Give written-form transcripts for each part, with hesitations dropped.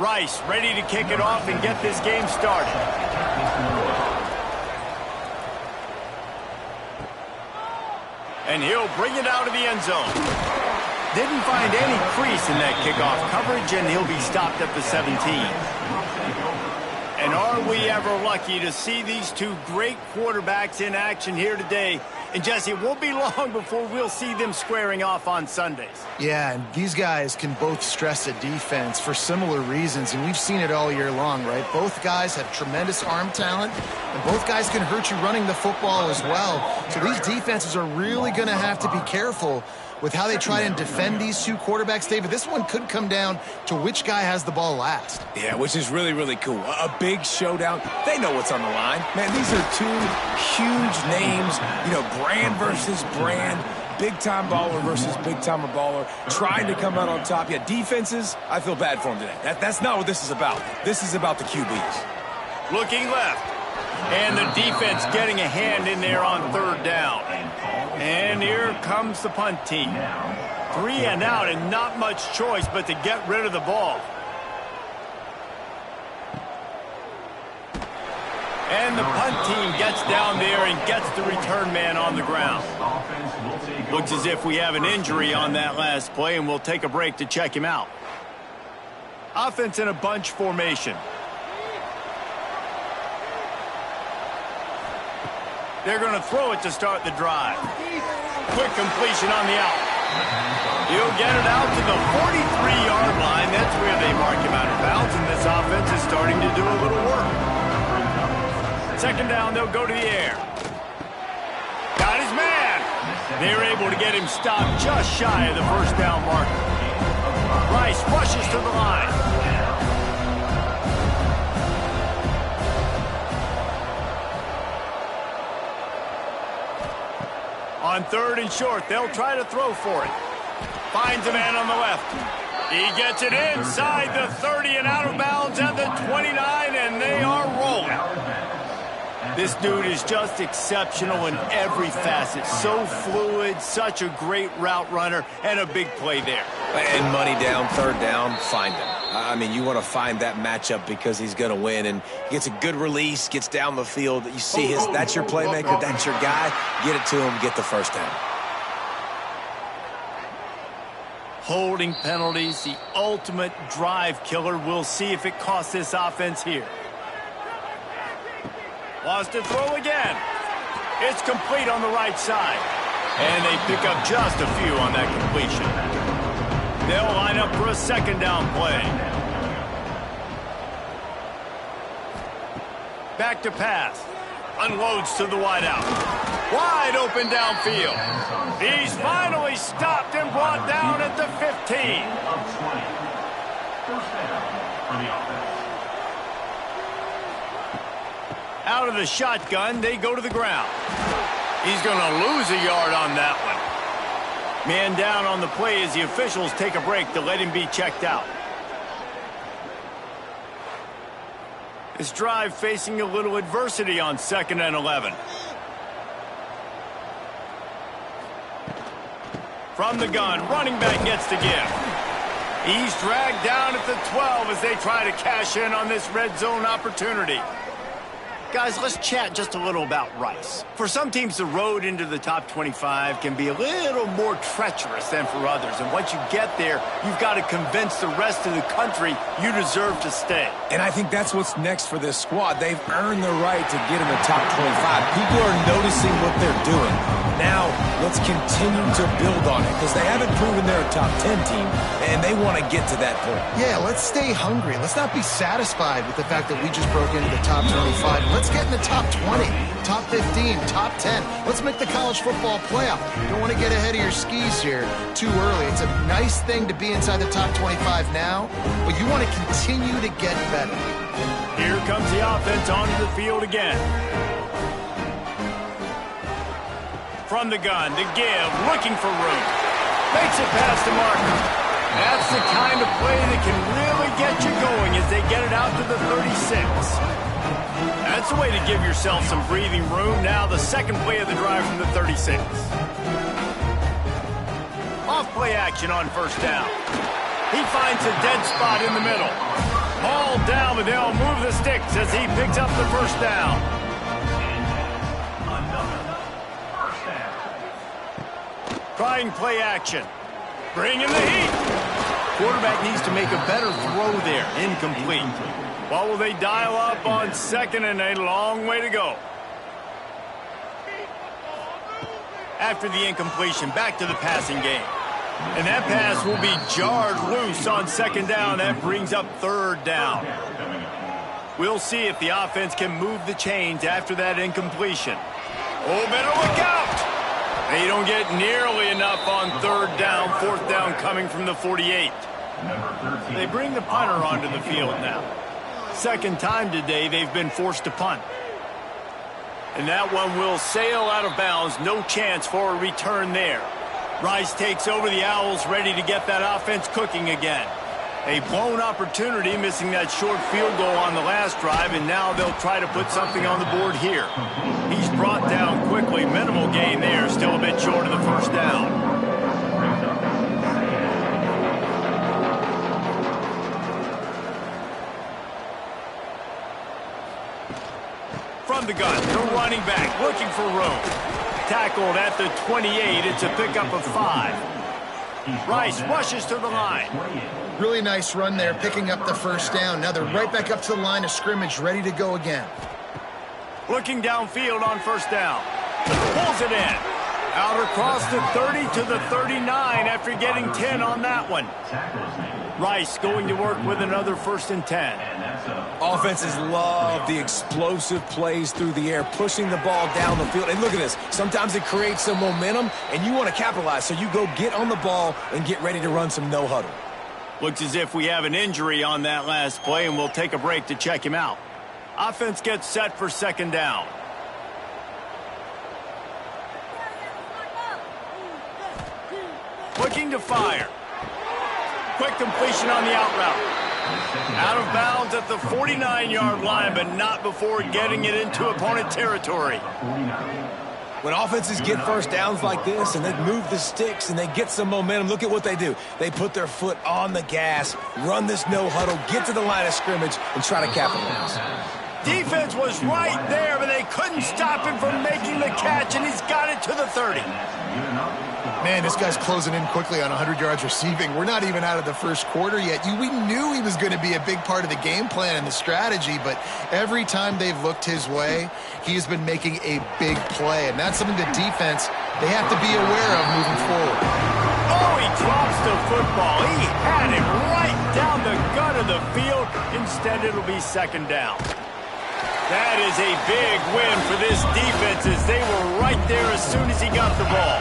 Rice ready to kick it off and get this game started. And he'll bring it out of the end zone. Didn't find any crease in that kickoff coverage, and he'll be stopped at the 17. And are we ever lucky to see these two great quarterbacks in action here today? And, Jesse, it won't be long before we'll see them squaring off on Sundays. Yeah, and these guys can both stress a defense for similar reasons, and we've seen it all year long, right? Both guys have tremendous arm talent, and both guys can hurt you running the football as well. So these defenses are really going to have to be careful with how they try and defend these two quarterbacks, David. This one could come down to which guy has the ball last. Yeah, which is really, really cool. A big showdown. They know what's on the line. Man, these are two huge names, you know, brand versus brand, big-time baller versus big-time baller, trying to come out on top. Yeah, defenses, I feel bad for them today. That's not what this is about. This is about the QBs. Looking left. And the defense getting a hand in there on third down. And here comes the punt team. 3 and out and not much choice but to get rid of the ball. And the punt team gets down there and gets the return man on the ground. Looks as if we have an injury on that last play, and we'll take a break to check him out. Offense in a bunch formation. They're going to throw it to start the drive. Quick completion on the out. He'll get it out to the 43-yard line. That's where they mark him out of bounds, and this offense is starting to do a little work. Second down, they'll go to the air. Got his man. They're able to get him stopped just shy of the first down marker. Rice rushes to the line. On third and short, they'll try to throw for it. Finds a man on the left. He gets it inside the 30 and out of bounds at the 29, and they are rolling. This dude is just exceptional in every facet. So fluid, such a great route runner, and a big play there. And money down, third down, find him. I mean, you want to find that matchup because he's going to win, and he gets a good release, gets down the field. You see that's your playmaker, that's your guy. Get it to him, get the first down. Holding penalties, the ultimate drive killer. We'll see if it costs this offense here. Wants to throw again. It's complete on the right side. And they pick up just a few on that completion. They'll line up for a second down play. Back to pass. Unloads to the wideout. Wide open downfield. He's finally stopped and brought down at the 15. Out of the shotgun, they go to the ground. He's going to lose a yard on that one. Man down on the play as the officials take a break to let him be checked out. This drive facing a little adversity on 2nd and 11. From the gun, running back gets the give. He's dragged down at the 12 as they try to cash in on this red zone opportunity. Guys, let's chat just a little about Rice. For some teams, the road into the top 25 can be a little more treacherous than for others. And once you get there, you've got to convince the rest of the country you deserve to stay. And I think that's what's next for this squad. They've earned the right to get in the top 25. People are noticing what they're doing. Now, let's continue to build on it because they haven't proven they're a top 10 team, and they want to get to that point. Yeah, let's stay hungry. Let's not be satisfied with the fact that we just broke into the top 25. Let's get in the top 20, top 15, top 10. Let's make the college football playoff. Don't want to get ahead of your skis here too early. It's a nice thing to be inside the top 25 now, but you want to continue to get better. Here comes the offense onto the field again. From the gun, the give, looking for room. Makes it past the marker. That's the kind of play that can really get you going as they get it out to the 36. That's a way to give yourself some breathing room. Now the second play of the drive from the 36. Off play action on first down. He finds a dead spot in the middle. Ball down, but they'll move the sticks as he picks up the first down. Trying play action. Bringing the heat. Quarterback needs to make a better throw there. Incomplete. What will they dial up on second and a long way to go? After the incompletion, back to the passing game. And that pass will be jarred loose on second down. That brings up third down. We'll see if the offense can move the chains after that incompletion. Oh, better look out! They don't get nearly enough on third down. Fourth down coming from the 48. They bring the punter onto the field now. Second time today they've been forced to punt. And that one will sail out of bounds. No chance for a return there. Rice takes over the Owls, ready to get that offense cooking again. A blown opportunity, missing that short field goal on the last drive, and now they'll try to put something on the board here. He's brought down quickly. Minimal gain there, still a bit short of the first down. From the gun, the running back looking for room. Tackled at the 28. It's a pickup of 5. Rice rushes to the line. Really nice run there, picking up the first down. Now they're right back up to the line of scrimmage, ready to go again. Looking downfield on first down. Pulls it in. Out across the 30 to the 39 after getting 10 on that one. Rice going to work with another 1st and 10. Offenses love the explosive plays through the air, pushing the ball down the field. And look at this. Sometimes it creates some momentum, and you want to capitalize. So you go get on the ball and get ready to run some no huddle. Looks as if we have an injury on that last play, and we'll take a break to check him out. Offense gets set for second down. Looking to fire. Quick completion on the out route. Out of bounds at the 49-yard line, but not before getting it into opponent territory. When offenses get first downs like this and they move the sticks and they get some momentum, look at what they do. They put their foot on the gas, run this no huddle, get to the line of scrimmage, and try to capitalize. Defense was right there, but they couldn't stop him from making the catch, and he's got it to the 30. Man, this guy's closing in quickly on 100 yards receiving. We're not even out of the first quarter yet. We knew he was going to be a big part of the game plan and the strategy, but every time they've looked his way, he has been making a big play, and that's something the defense, they have to be aware of moving forward. Oh, he drops the football. He had it right down the gut of the field. Instead, it'll be second down. That is a big win for this defense as they were right there as soon as he got the ball.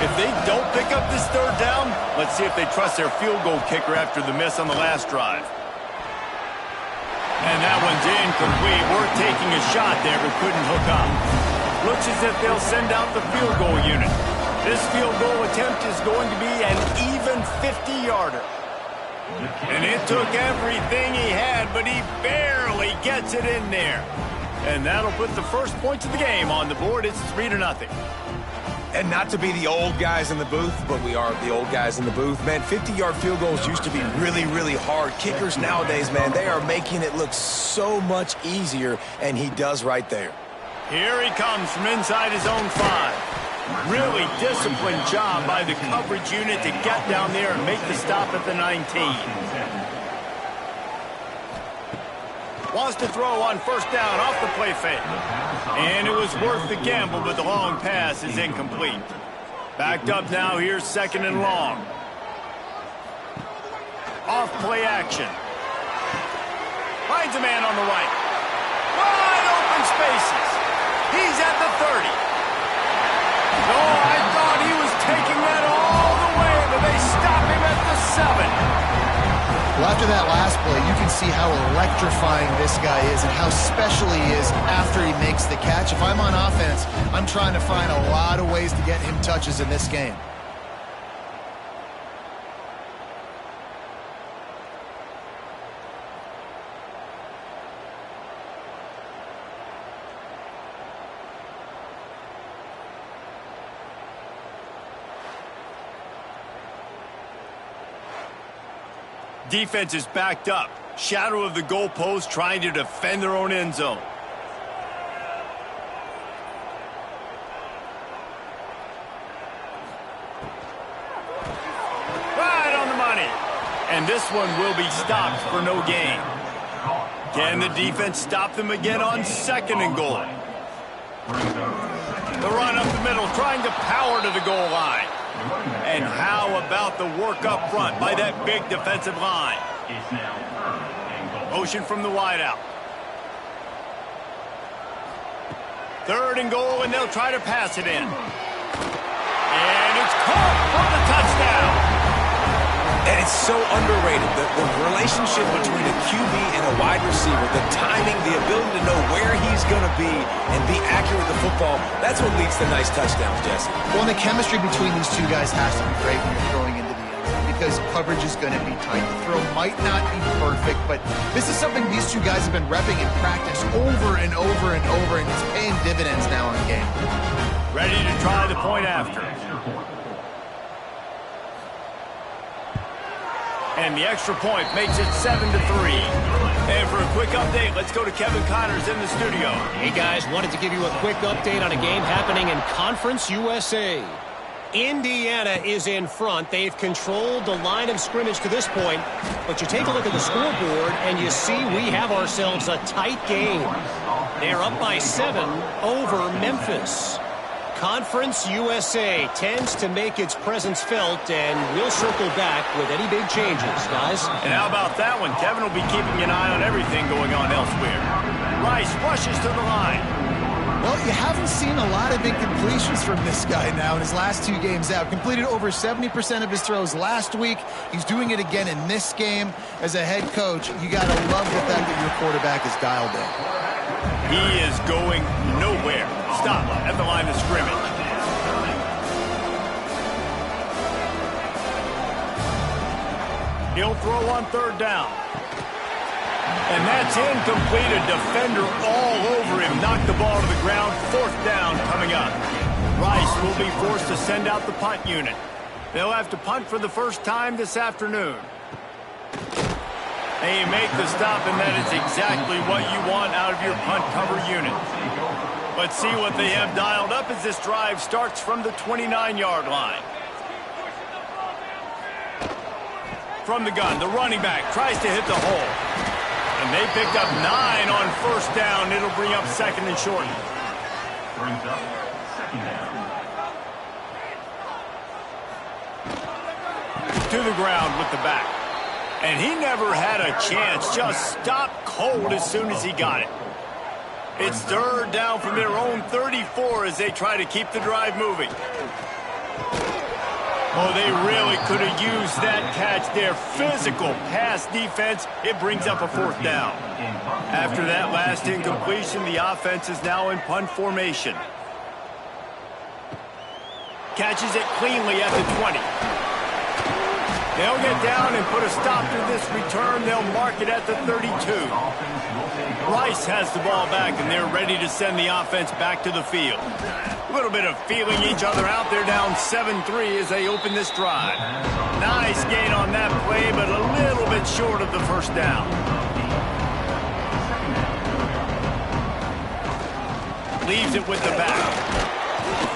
If they don't pick up this third down, let's see if they trust their field goal kicker after the miss on the last drive. And that one's incomplete. Worth taking a shot there, but couldn't hook up. Looks as if they'll send out the field goal unit. This field goal attempt is going to be an even 50-yarder. And it took everything he had, but he barely gets it in there. And that'll put the first points of the game on the board. It's 3-0. And not to be the old guys in the booth, but we are the old guys in the booth. Man, 50-yard field goals used to be really, really hard. Kickers nowadays, man, they are making it look so much easier, and he does right there. Here he comes from inside his own 5. Really disciplined job by the coverage unit to get down there and make the stop at the 19. Wants to throw on first down off the play fake. And it was worth the gamble, but the long pass is incomplete. Backed up now, here's second and long. Off play action. Finds a man on the right. Wide open spaces. He's at the 30. Oh, I thought he was taking that all the way, but they stop him at the 7. Well, after that last play, you can see how electrifying this guy is and how special he is after he makes the catch. If I'm on offense, I'm trying to find a lot of ways to get him touches in this game. Defense is backed up. Shadow of the goalpost, trying to defend their own end zone. Right on the money. And this one will be stopped for no gain. Can the defense stop them again on 2nd and goal? The run up the middle, trying to power to the goal line. And how about the work up front by that big defensive line? Motion from the wideout. 3rd and goal, and they'll try to pass it in. And it's caught for the touchdown. And it's so underrated, the relationship between a QB and a wide receiver, the timing, the ability to know where he's going to be and be accurate with the football, that's what leads to nice touchdowns, Jesse. Well, and the chemistry between these two guys has to be great when you're throwing into the end zone because coverage is going to be tight. The throw might not be perfect, but this is something these two guys have been repping in practice over and over and over, and it's paying dividends now in the game. Ready to try the point after. And the extra point makes it 7-3. And for a quick update, let's go to Kevin Connors in the studio. Hey guys, wanted to give you a quick update on a game happening in Conference USA. Indiana is in front. They've controlled the line of scrimmage to this point. But you take a look at the scoreboard and you see we have ourselves a tight game. They're up by 7 over Memphis. Conference USA tends to make its presence felt, and we'll circle back with any big changes, guys. And how about that one? Kevin will be keeping an eye on everything going on elsewhere. Rice rushes to the line. Well, you haven't seen a lot of incompletions from this guy now in his last 2 games out. Completed over 70% of his throws last week. He's doing it again in this game. As a head coach, you got to love the fact that your quarterback is dialed in. He is going nowhere. Stop at the line of scrimmage. He'll throw on 3rd down. And that's incomplete. A defender all over him. Knocked the ball to the ground. 4th down coming up. Rice will be forced to send out the punt unit. They'll have to punt for the first time this afternoon. They make the stop, and that is exactly what you want out of your punt cover unit. But see what they have dialed up as this drive starts from the 29-yard line. From the gun, the running back tries to hit the hole. And they picked up 9 on 1st down. It'll bring up 2nd and short. Brings up 2nd down. To the ground with the back. And he never had a chance. Just stopped cold as soon as he got it. It's 3rd down from their own 34 as they try to keep the drive moving. Oh, they really could have used that catch there. Physical pass defense. It brings up a 4th down. After that last incompletion, the offense is now in punt formation. Catches it cleanly at the 20. They'll get down and put a stop to this return. They'll mark it at the 32. Rice has the ball back, and they're ready to send the offense back to the field. A little bit of feeling each other out. They're down 7-3 as they open this drive. Nice gain on that play, but a little bit short of the 1st down. Leaves it with the back.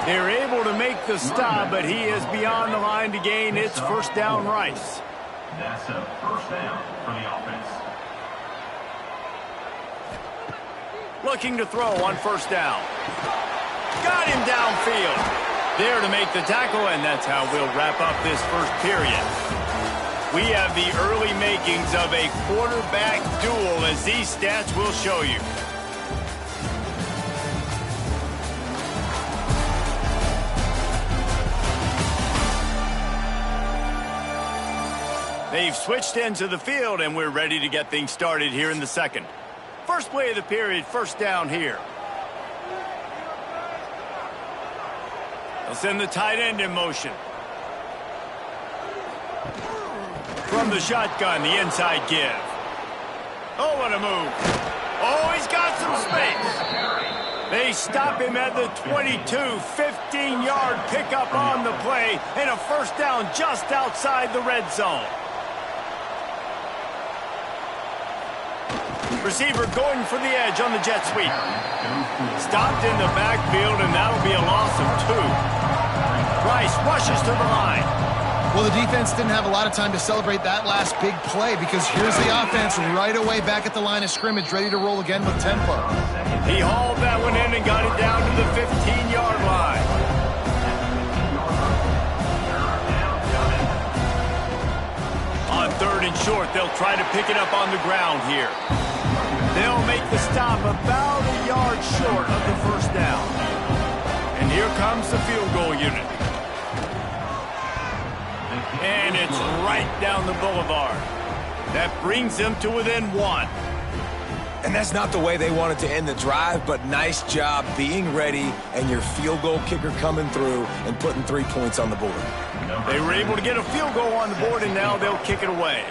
They're able to make the stop, but he is beyond the line to gain. It's 1st down Rice. That's a 1st down for the offense. Looking to throw on 1st down. Got him downfield. There to make the tackle, and that's how we'll wrap up this 1st period. We have the early makings of a quarterback duel, as these stats will show you. They've switched ends of the field, and we're ready to get things started here in the 2nd. First play of the period, 1st down here. They'll send the tight end in motion. From the shotgun, the inside give. Oh, what a move. Oh, he's got some space. They stop him at the 22, 15-yard pickup on the play, and a 1st down just outside the red zone. Receiver going for the edge on the jet sweep. Stopped in the backfield, and that'll be a loss of 2. Rice rushes to the line. Well, the defense didn't have a lot of time to celebrate that last big play because here's the offense right away back at the line of scrimmage, ready to roll again with tempo. He hauled that one in and got it down to the 15-yard line. On 3rd and short, they'll try to pick it up on the ground here. They'll make the stop about a yard short of the first down. And here comes the field goal unit. And it's right down the boulevard. That brings them to within 1. And that's not the way they wanted to end the drive, but nice job being ready and your field goal kicker coming through and putting 3 points on the board. They were able to get a field goal on the board, and now they'll kick it away.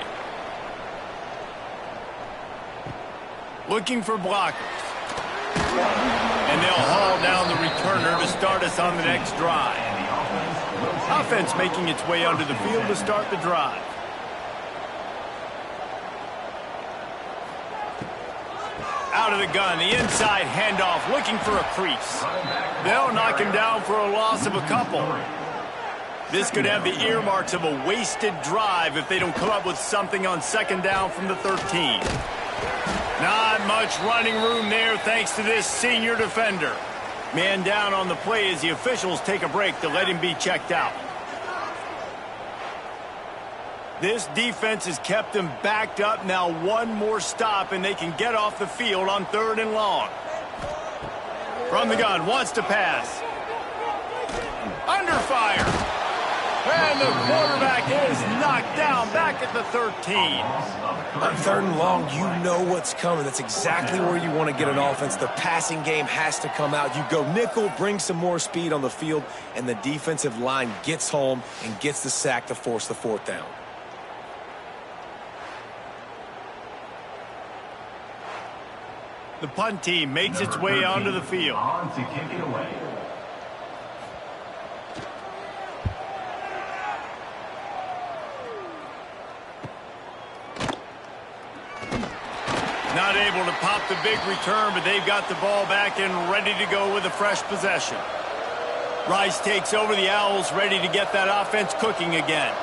Looking for blockers. And they'll haul down the returner to start us on the next drive. Offense making its way onto the field to start the drive. Out of the gun, the inside handoff, looking for a crease. They'll knock him down for a loss of a couple. This could have the earmarks of a wasted drive if they don't come up with something on 2nd down from the 13. Not much running room there thanks to this senior defender. Man down on the play as the officials take a break to let him be checked out. This defense has kept them backed up. Now one more stop and they can get off the field on 3rd and long. From the gun, wants to pass. Under fire. And the quarterback is knocked down back at the 13. On 3rd and long, you know what's coming. That's exactly where you want to get an offense. The passing game has to come out. You go nickel, bring some more speed on the field, and the defensive line gets home and gets the sack to force the 4th down. The punt team makes its way onto the field. On to kick it away. Not able to pop the big return, but they've got the ball back and ready to go with a fresh possession. Rice takes over the Owls, ready to get that offense cooking again.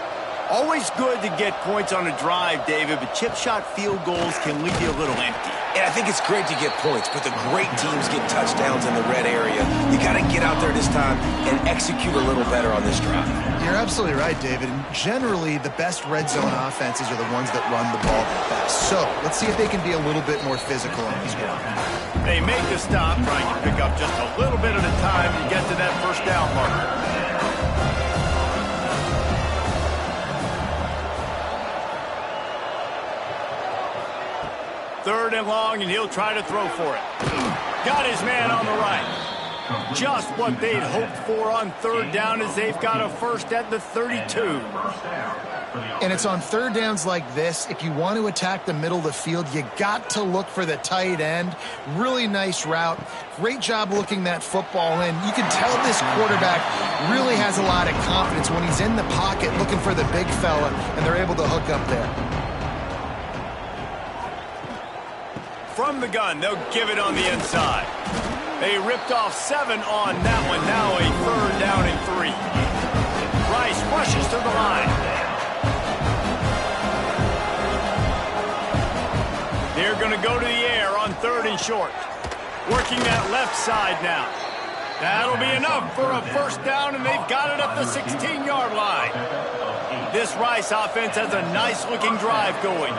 Always good to get points on a drive, David, but chip shot field goals can leave you a little empty. And I think it's great to get points, but the great teams get touchdowns in the red area. You got to get out there this time and execute a little better on this drive. You're absolutely right, David. And generally, the best red zone offenses are the ones that run the ball the best. So let's see if they can be a little bit more physical on this one. They make the stop, trying to pick up just a little bit at a time to get to that first down marker. Third and long, and he'll try to throw for it. Got his man on the right. Just what they'd hoped for on 3rd down as they've got a first at the 32. And it's on 3rd downs like this. If you want to attack the middle of the field, you got to look for the tight end. Really nice route. Great job looking that football in. You can tell this quarterback really has a lot of confidence when he's in the pocket looking for the big fella, and they're able to hook up there. From the gun, they'll give it on the inside. They ripped off 7 on that one. Now a 3rd down and 3. Rice rushes to the line. They're going to go to the air on 3rd and short. Working that left side now. That'll be enough for a first down, and they've got it up the 16-yard line. This Rice offense has a nice-looking drive going.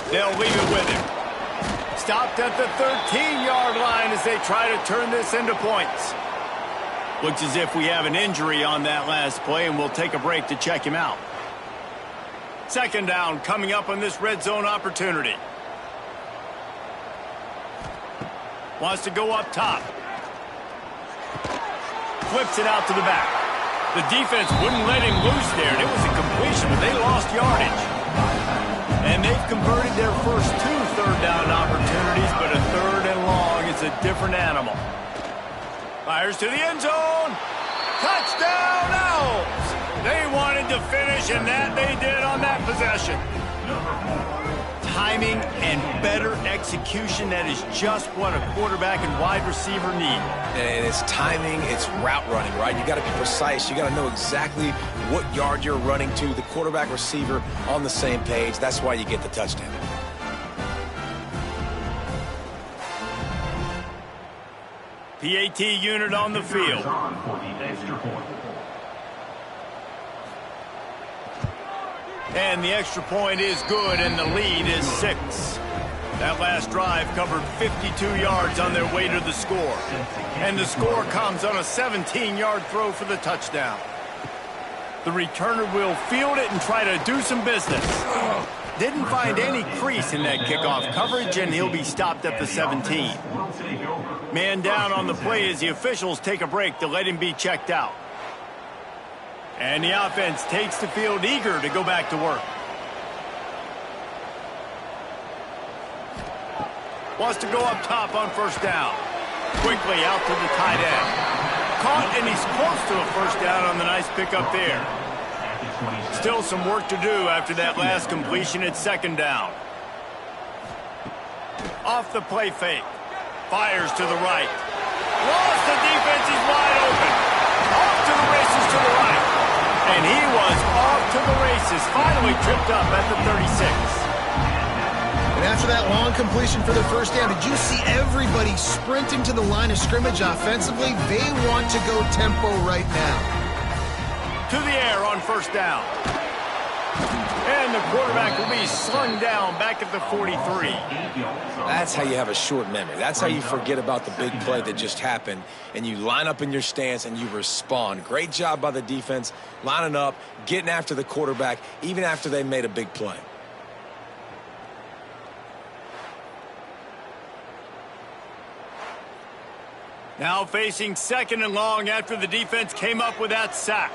They'll leave it with him. Stopped at the 13-yard line as they try to turn this into points. Looks as if we have an injury on that last play, and we'll take a break to check him out. 2nd down coming up on this red zone opportunity. Wants to go up top. Flips it out to the back. The defense wouldn't let him loose there, and it was a completion, but they lost yardage. And they've converted their first 2 3rd down opportunities, but a 3rd and long is a different animal. Fires to the end zone. Touchdown, Owls! They wanted to finish, and that they did on that possession. possession. Timing and better execution, that is just what a quarterback and wide receiver need. And it's timing, it's route running, right? You got to be precise. You got to know exactly what yard you're running to. The quarterback, receiver on the same page. That's why you get the touchdown. PAT unit on the field. On for the extra point. And the extra point is good, and the lead is 6. That last drive covered 52 yards on their way to the score. And the score comes on a 17-yard throw for the touchdown. The returner will field it and try to do some business. Didn't find any crease in that kickoff coverage, and he'll be stopped at the 17. Man down on the play as the officials take a break to let him be checked out. And the offense takes the field eager to go back to work. Wants to go up top on first down. Quickly out to the tight end. Caught, and he's close to a first down on the nice pickup there. Still some work to do after that last completion at second down. Off the play fake. Fires to the right. Lost, the defense is wide open. Off to the races to the right. And he was off to the races. Finally tripped up at the 36. And after that long completion for the first down, did you see everybody sprinting to the line of scrimmage offensively? They want to go tempo right now. To the air on first down. And the quarterback will be slung down back at the 43. That's how you have a short memory. That's how you forget about the big play that just happened, and you line up in your stance and you respond. Great job by the defense, lining up, getting after the quarterback, even after they made a big play. Now facing second and long after the defense came up with that sack.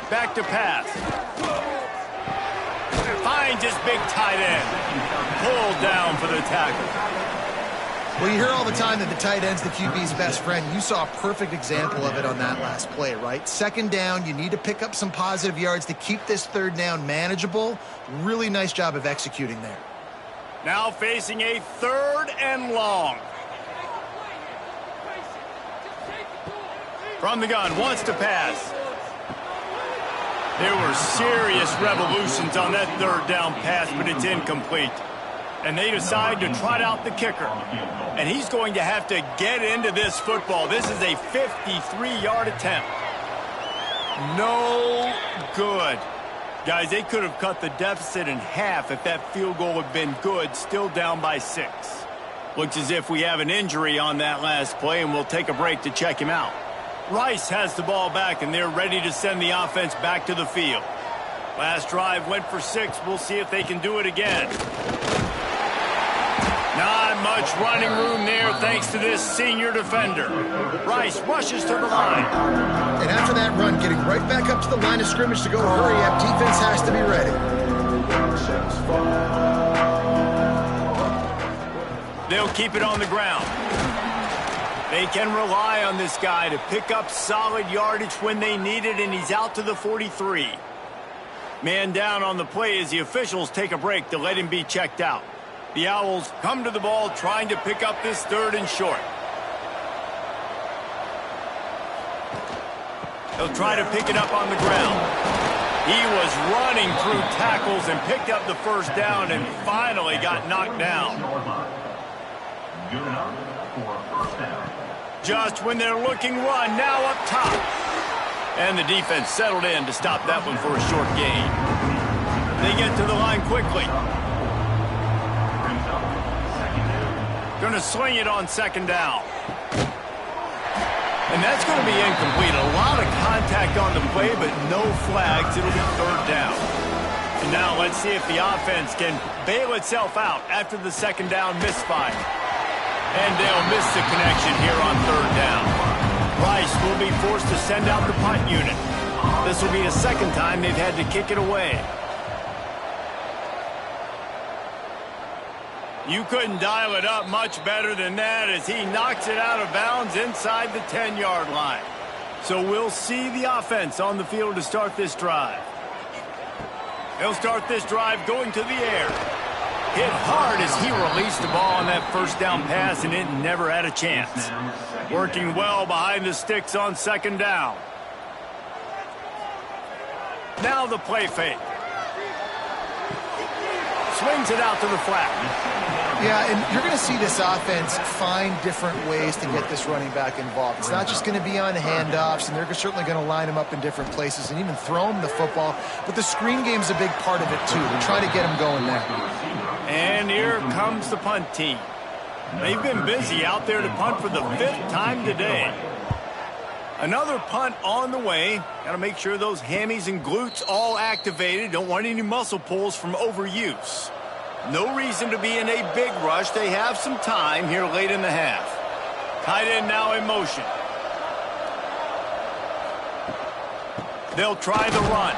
Back to pass. Finds his big tight end. Pulled down for the tackle. Well, you hear all the time that the tight end's the QB's best friend. You saw a perfect example of it on that last play, right? Second down, you need to pick up some positive yards to keep this third down manageable. Really nice job of executing there. Now facing a third and long. From the gun, wants to pass. There were serious revolutions on that third down pass, but it's incomplete. And they decide to trot out the kicker. And he's going to have to get into this football. This is a 53-yard attempt. No good. Guys, they could have cut the deficit in half if that field goal had been good, still down by 6. Looks as if we have an injury on that last play, and we'll take a break to check him out. Rice has the ball back, and they're ready to send the offense back to the field. Last drive went for 6. We'll see if they can do it again. Not much running room there thanks to this senior defender. Rice rushes to the line. And after that run, getting right back up to the line of scrimmage to go hurry up, defense has to be ready. They'll keep it on the ground. They can rely on this guy to pick up solid yardage when they need it, and he's out to the 43. Man down on the play as the officials take a break to let him be checked out. The Owls come to the ball trying to pick up this third and short. They'll try to pick it up on the ground. He was running through tackles and picked up the first down and finally got knocked down. Good enough for first down. Just when they're looking run, now up top. And the defense settled in to stop that one for a short gain. They get to the line quickly. Going to swing it on second down. And that's going to be incomplete. A lot of contact on the play, but no flags. It'll be third down. And now let's see if the offense can bail itself out after the second down misfire. And they'll miss the connection here on third down. Rice will be forced to send out the punt unit. This will be the second time they've had to kick it away. You couldn't dial it up much better than that as he knocks it out of bounds inside the 10-yard line. So we'll see the offense on the field to start this drive. He'll start this drive going to the air. Hit hard as he released the ball on that first down pass, and it never had a chance. Working well behind the sticks on second down. Now the play fake. Swings it out to the flat. Yeah, and you're going to see this offense find different ways to get this running back involved. It's not just going to be on handoffs, and they're certainly going to line him up in different places and even throw him the football. But the screen game's a big part of it, too. They try to get him going there. And here comes the punt team. They've been busy out there to punt for the 5th time today. Another punt on the way. Got to make sure those hammies and glutes all activated. Don't want any muscle pulls from overuse. No reason to be in a big rush. They have some time here late in the half. Tight end now in motion. They'll try the run.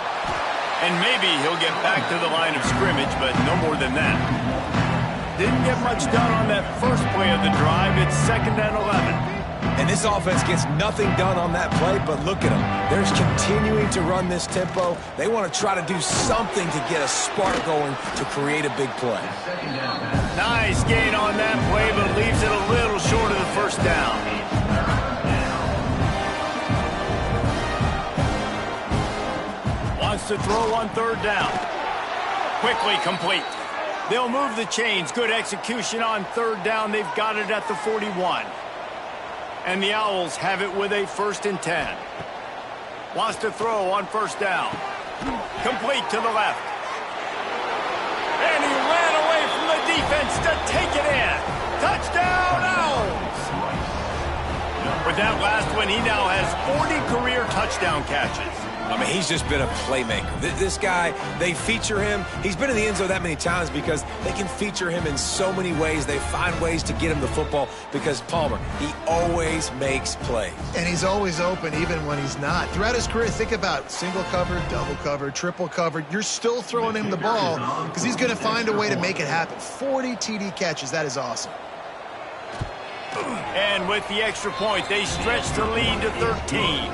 And maybe he'll get back to the line of scrimmage, but no more than that. Didn't get much done on that first play of the drive. It's 2nd and 11. And this offense gets nothing done on that play, but look at them. They're continuing to run this tempo. They want to try to do something to get a spark going to create a big play. Nice gain on that play, but leaves it a little short of the first down. Wants to throw on 3rd down. Quickly complete. They'll move the chains. Good execution on 3rd down. They've got it at the 41. And the Owls have it with a 1st and 10. Wants to throw on 1st down. Complete to the left. And he ran away from the defense to take it in. Touchdown, Owls! With that last one, he now has 40 career touchdown catches. I mean, he's just been a playmaker. This guy, they feature him. He's been in the end zone that many times because they can feature him in so many ways. They find ways to get him the football because Palmer, he always makes plays. And he's always open even when he's not. Throughout his career, think about single covered, double covered, triple covered. You're still throwing him the ball because he's going to find a way to make it happen. 40 TD catches. That is awesome. And with the extra point, they stretch the lead to 13.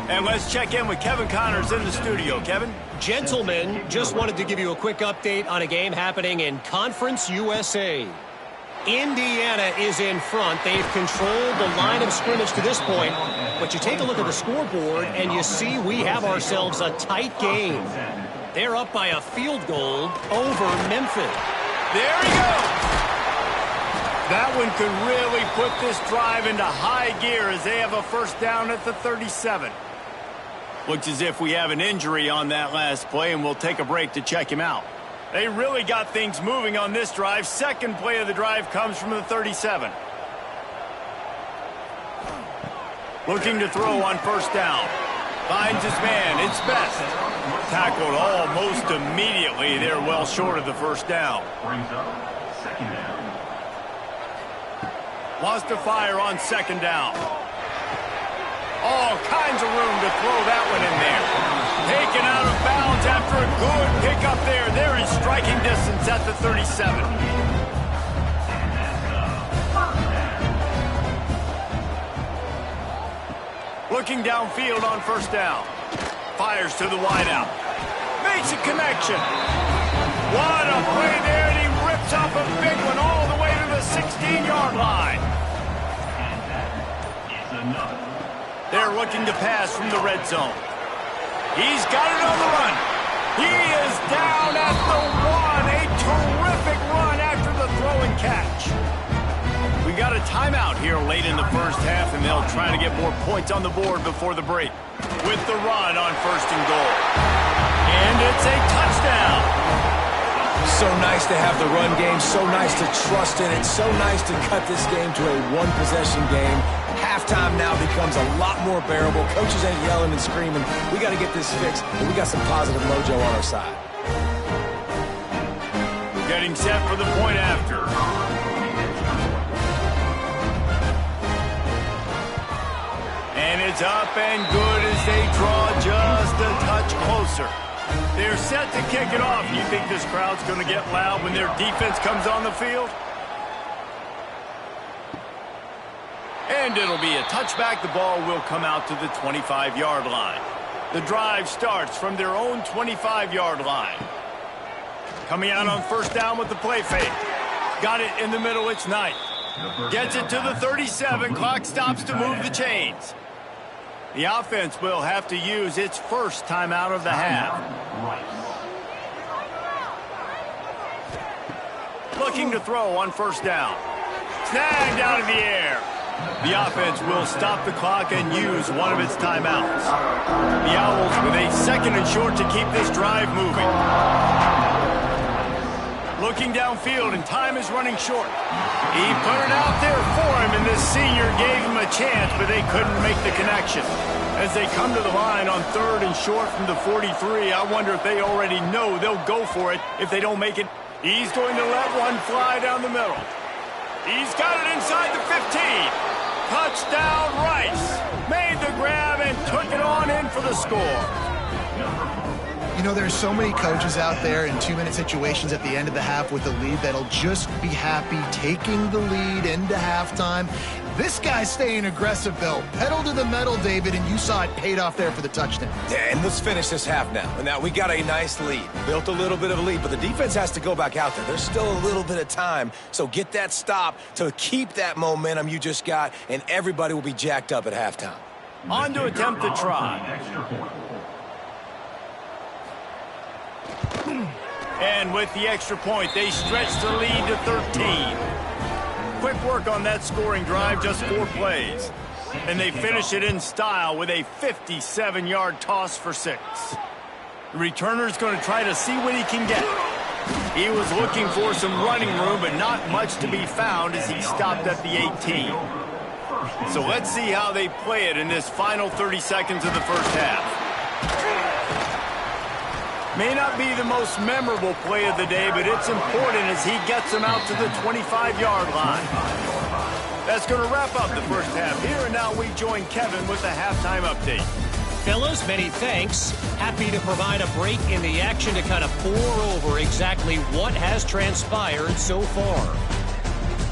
And let's check in with Kevin Connors in the studio. Kevin? Gentlemen, just wanted to give you a quick update on a game happening in Conference USA. Indiana is in front. They've controlled the line of scrimmage to this point. But you take a look at the scoreboard, and you see we have ourselves a tight game. They're up by a field goal over Memphis. There he goes! That one could really put this drive into high gear as they have a 1st down at the 37. Looks as if we have an injury on that last play, and we'll take a break to check him out. They really got things moving on this drive. 2nd play of the drive comes from the 37. Looking to throw on 1st down. Finds his man. It's Best. Tackled almost immediately. They're well short of the 1st down. Brings up 2nd down. Wants to fire on 2nd down. All kinds of room to throw that one in there. Taken out of bounds after a good pickup there. They're in striking distance at the 37. Looking downfield on 1st down. Fires to the wideout. Makes a connection. What a play there, and he rips off a big one all the way to the 16-yard line. They're looking to pass from the red zone. He's got it on the run. He is down at the 1. A terrific run after the throw and catch. We got a timeout here late in the first half, and they'll try to get more points on the board before the break. With the run on 1st and goal. And it's a touchdown. So nice to have the run game, so nice to trust in it, so nice to cut this game to a one-possession game. Halftime now becomes a lot more bearable. Coaches ain't yelling and screaming. We got to get this fixed, but we got some positive mojo on our side. Getting set for the point after. And it's up and good as they draw just a touch closer. They're set to kick it off. You think this crowd's going to get loud when their defense comes on the field? And it'll be a touchback. The ball will come out to the 25-yard line. The drive starts from their own 25-yard line. Coming out on first down with the play fake. Got it in the middle. It's Knight. Gets it to the 37. Clock stops to move the chains. The offense will have to use its first timeout of the half. Looking to throw on first down. Snagged out of the air. The offense will stop the clock and use one of its timeouts. The Owls with a second and short to keep this drive moving. Looking downfield, and time is running short. He put it out there for him, and this senior gave him a chance, but they couldn't make the connection. As they come to the line on third and short from the 43, I wonder if they already know they'll go for it if they don't make it. He's going to let one fly down the middle. He's got it inside the 15. Touchdown, Rice. Made the grab and took it on in for the score. You know, there's so many coaches out there in 2-minute situations at the end of the half with the lead that'll just be happy taking the lead into halftime. This guy's staying aggressive, though. Pedal to the metal, David, and you saw it paid off there for the touchdown. Yeah, and let's finish this half now. And now we got a nice lead. Built a little bit of a lead, but the defense has to go back out there. There's still a little bit of time, so get that stop to keep that momentum you just got, and everybody will be jacked up at halftime. On to attempt the try. And with the extra point, they stretch the lead to 13. Quick work on that scoring drive, just 4 plays. And they finish it in style with a 57-yard toss for 6. The returner's going to try to see what he can get. He was looking for some running room, but not much to be found as he stopped at the 18. So let's see how they play it in this final 30 seconds of the first half. May not be the most memorable play of the day, but it's important as he gets them out to the 25-yard line. That's going to wrap up the first half here, and now we join Kevin with the halftime update. Fellas, many thanks. Happy to provide a break in the action to kind of pour over exactly what has transpired so far.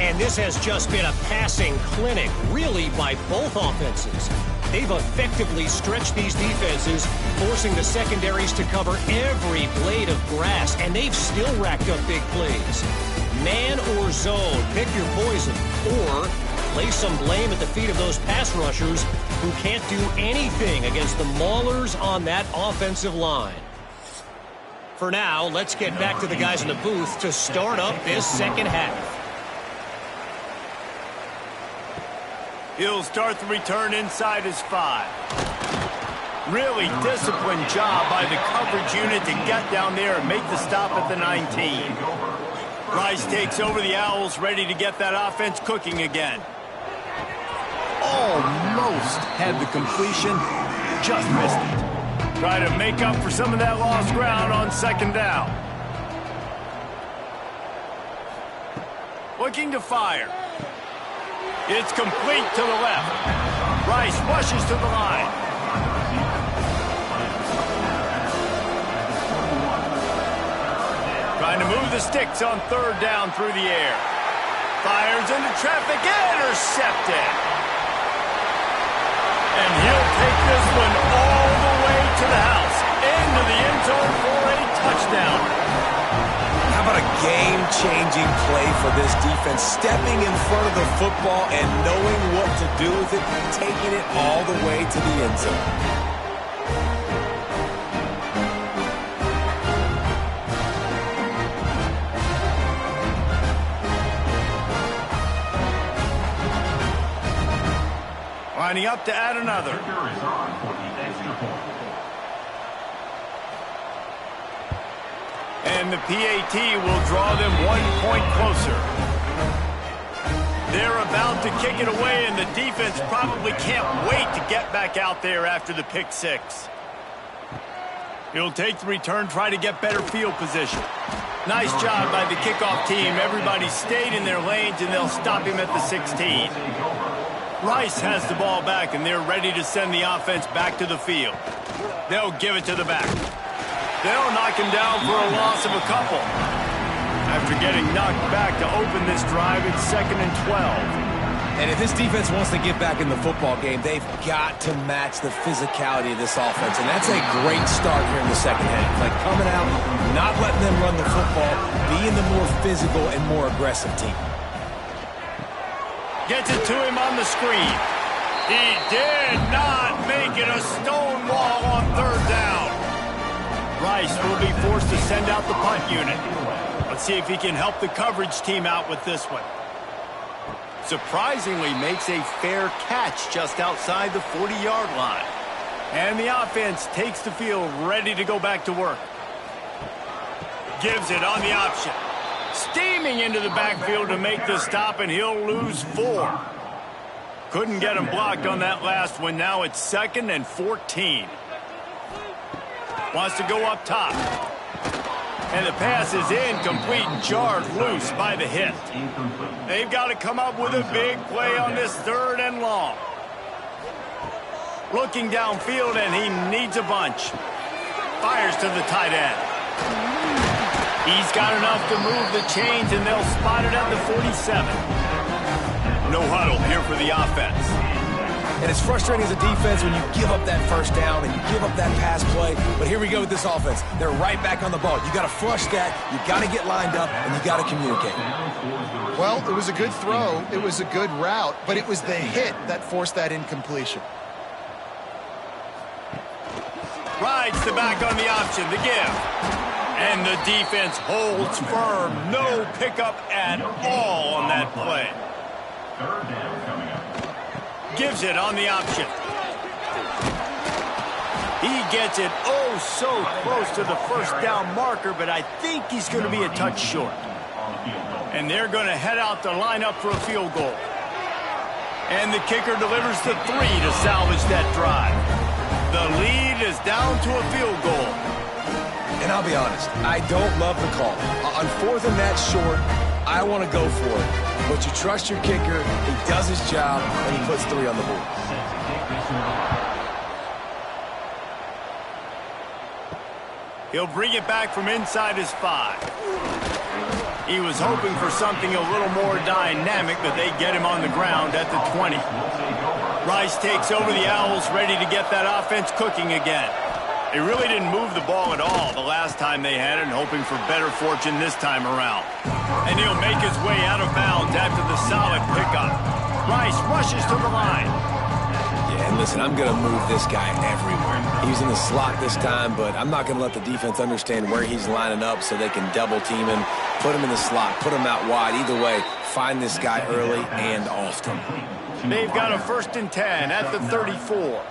And this has just been a passing clinic, really, by both offenses. They've effectively stretched these defenses, forcing the secondaries to cover every blade of grass, and they've still racked up big plays. Man or zone, pick your poison, or lay some blame at the feet of those pass rushers who can't do anything against the maulers on that offensive line. For now, let's get back to the guys in the booth to start up this second half. He'll start the return inside his 5. Really disciplined job by the coverage unit to get down there and make the stop at the 19. Rice takes over the Owls, ready to get that offense cooking again. Almost had the completion, just missed it. Try to make up for some of that lost ground on second down. Looking to fire. It's complete to the left. Rice rushes to the line. Trying to move the sticks on third down through the air. Fires into traffic, intercepted. And he'll take this one all the way to the house. Into the end zone for a touchdown. How about a game-changing play for this defense? Stepping in front of the football and knowing what to do with it, taking it all the way to the end zone. Lining up to add another. And the PAT will draw them 1 point closer. They're about to kick it away, and the defense probably can't wait to get back out there after the pick 6. He'll take the return, try to get better field position. Nice job by the kickoff team. Everybody stayed in their lanes, and they'll stop him at the 16. Rice has the ball back, and they're ready to send the offense back to the field. They'll give it to the back. They'll knock him down for a loss of a couple. After getting knocked back to open this drive, it's 2nd and 12. And if this defense wants to get back in the football game, they've got to match the physicality of this offense. And that's a great start here in the second half. Like coming out, not letting them run the football, being the more physical and more aggressive team. Gets it to him on the screen. He did not make it a stone wall on third down. Rice will be forced to send out the punt unit. Let's see if he can help the coverage team out with this one. Surprisingly makes a fair catch just outside the 40-yard line. And the offense takes the field ready to go back to work. Gives it on the option. Steaming into the backfield to make the stop, and he'll lose 4. Couldn't get him blocked on that last one. Now it's 2nd and 14. Wants to go up top. And the pass is incomplete, jarred loose by the hit. They've got to come up with a big play on this 3rd and long. Looking downfield, and he needs a bunch. Fires to the tight end. He's got enough to move the chains, and they'll spot it at the 47. No huddle here for the offense. And it's frustrating as a defense when you give up that first down and you give up that pass play. But here we go with this offense. They're right back on the ball. You got to flush that. You got to get lined up, and you got to communicate. Well, it was a good throw. It was a good route, but it was the hit that forced that incompletion. Rides the back on the option, the give. And the defense holds firm. No pickup at all on that play. Third down coming up. Gives it on the option. He gets it oh so close to the first down marker, but I think he's going to be a touch short. And they're going to head out to line up for a field goal. And the kicker delivers the 3 to salvage that drive. The lead is down to a field goal. And I'll be honest, I don't love the call. On 4th and that short, I want to go for it. But you trust your kicker, he does his job, and he puts 3 on the board. He'll bring it back from inside his 5. He was hoping for something a little more dynamic, but they get him on the ground at the 20. Rice takes over the Owls, ready to get that offense cooking again. They really didn't move the ball at all the last time they had it, and hoping for better fortune this time around. And he'll make his way out of bounds after the solid pickup. Rice rushes to the line. Yeah, and listen, I'm going to move this guy everywhere. He's in the slot this time, but I'm not going to let the defense understand where he's lining up so they can double team him, put him in the slot, put him out wide. Either way, find this guy early and often. They've got a 1st and 10 at the 34.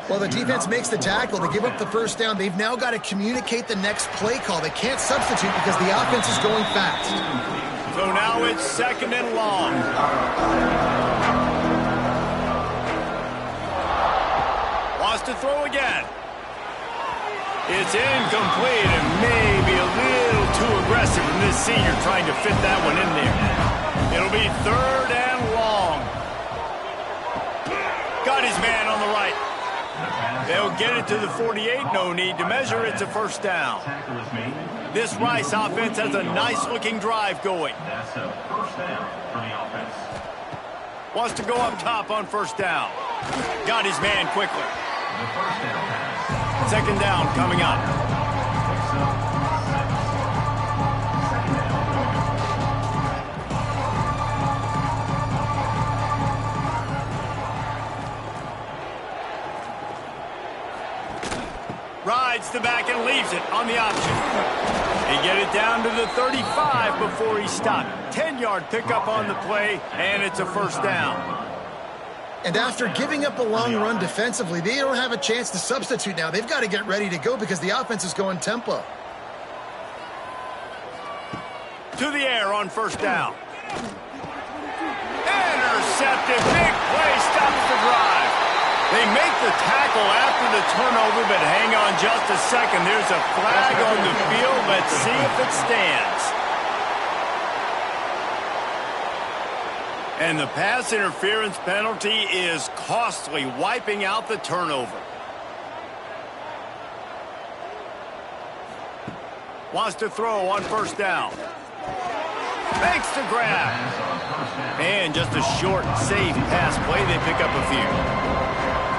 Well, the defense makes the tackle. They give up the first down. They've now got to communicate the next play call. They can't substitute because the offense is going fast. So now it's 2nd and long. Wants to throw again. It's incomplete and maybe a little too aggressive from this senior trying to fit that one in there. It'll be 3rd and long. Got his man on the right. They'll get it to the 48. No need to measure. It's a first down. This Rice offense has a nice-looking drive going. That's a first down for the offense. Wants to go up top on first down. Got his man quickly. The first down pass. 2nd down coming up. Rides the back and leaves it on the option. They get it down to the 35 before he stopped. 10-yard pickup on the play, and it's a first down. And after giving up a long run defensively, they don't have a chance to substitute now. They've got to get ready to go because the offense is going tempo. To the air on first down. Intercepted. Big play stops the drive. They make the tackle after the turnover, but hang on just a second. There's a flag on the field. Let's see if it stands. And the pass interference penalty is costly, wiping out the turnover. Wants to throw on first down. Makes the grab. And just a short, safe pass play. They pick up a few.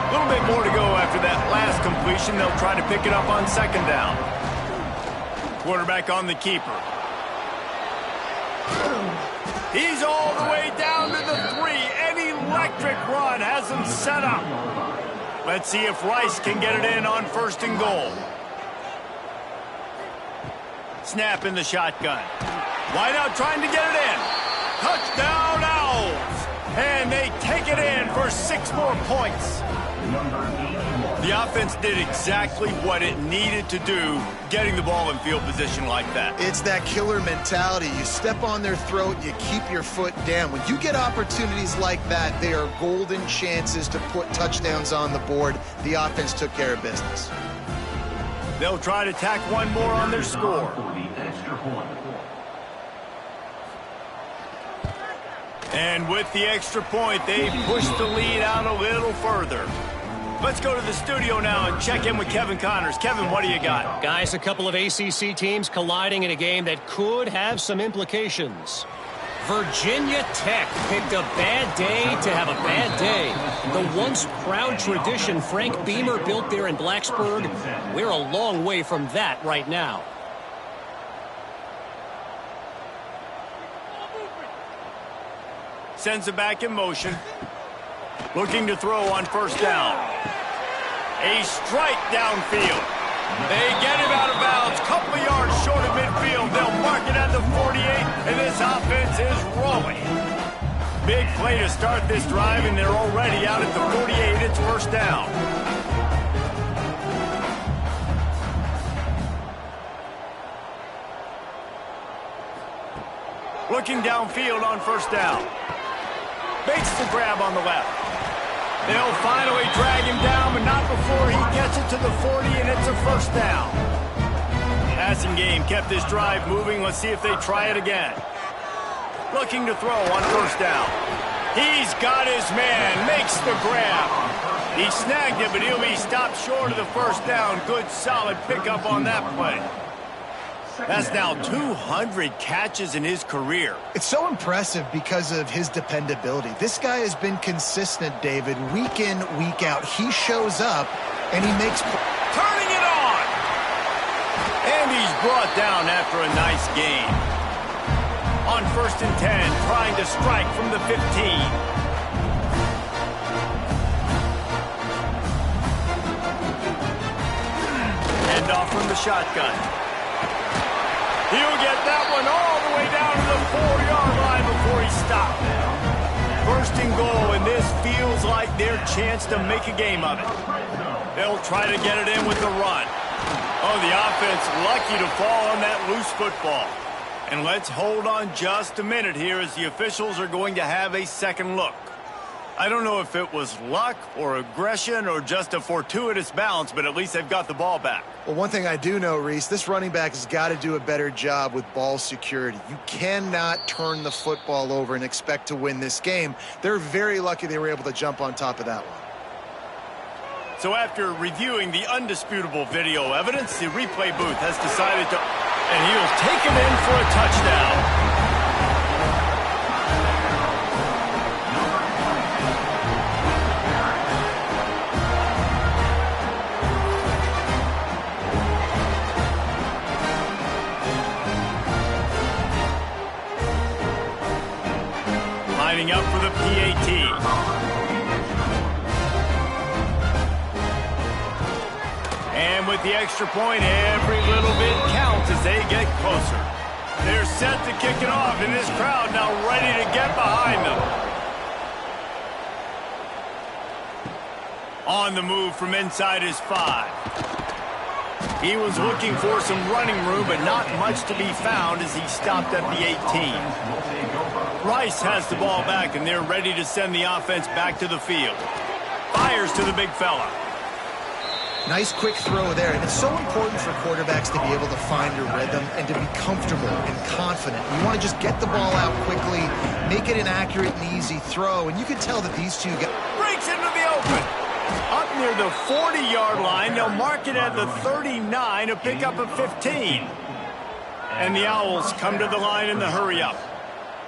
A little bit more to go after that last completion. They'll try to pick it up on second down. Quarterback on the keeper. He's all the way down to the 3. An electric run has him set up. Let's see if Rice can get it in on 1st and goal. Snap in the shotgun. Wide out trying to get it in. Touchdown Owls. And they take it in for 6 more points. The offense did exactly what it needed to do, getting the ball in field position like that. It's that killer mentality. You step on their throat, you keep your foot down. When you get opportunities like that, they are golden chances to put touchdowns on the board. The offense took care of business. They'll try to tack one more on their score. And with the extra point, they push the lead out a little further. Let's go to the studio now and check in with Kevin Connors. Kevin, what do you got? Guys, a couple of ACC teams colliding in a game that could have some implications. Virginia Tech picked a bad day to have a bad day. The once proud tradition Frank Beamer built there in Blacksburg, we're a long way from that right now. Sends it back in motion. Looking to throw on 1st down. A strike downfield. They get him out of bounds. Couple of yards short of midfield. They'll mark it at the 48, and this offense is rolling. Big play to start this drive, and they're already out at the 48. It's 1st down. Looking downfield on 1st down. Makes the grab on the left. They'll finally drag him down, but not before he gets it to the 40, and it's a 1st down. Passing game kept this drive moving. Let's see if they try it again. Looking to throw on 1st down. He's got his man, makes the grab. He snagged it, but he'll be stopped short of the 1st down. Good, solid pickup on that play. That's now 200 catches in his career. It's so impressive because of his dependability. This guy has been consistent, David, week in, week out. He shows up, and he makes... Turning it on! And he's brought down after a nice gain. On 1st and 10, trying to strike from the 15. Hand off from the shotgun. He'll get that one all the way down to the 4-yard line before he stopped. 1st and goal, and this feels like their chance to make a game of it. They'll try to get it in with the run. Oh, the offense lucky to fall on that loose football. And let's hold on just a minute here as the officials are going to have a second look. I don't know if it was luck or aggression or just a fortuitous bounce, but at least they've got the ball back. Well, one thing I do know, Reese, this running back has got to do a better job with ball security. You cannot turn the football over and expect to win this game. They're very lucky they were able to jump on top of that one. So after reviewing the undisputable video evidence, the replay booth has decided to... And he'll take it in for a touchdown. Lining up for the PAT. And with the extra point, every little bit counts as they get closer. They're set to kick it off, and this crowd now ready to get behind them. On the move from inside his 5. He was looking for some running room, but not much to be found as he stopped at the 18. Rice has the ball back, and they're ready to send the offense back to the field. Fires to the big fella. Nice quick throw there, and it's so important for quarterbacks to be able to find a rhythm and to be comfortable and confident. You want to just get the ball out quickly, make it an accurate and easy throw, and you can tell that these two guys... Breaks into the open. Up near the 40-yard line, they'll mark it at the 39 to pick up a 15. And the Owls come to the line in the hurry-up.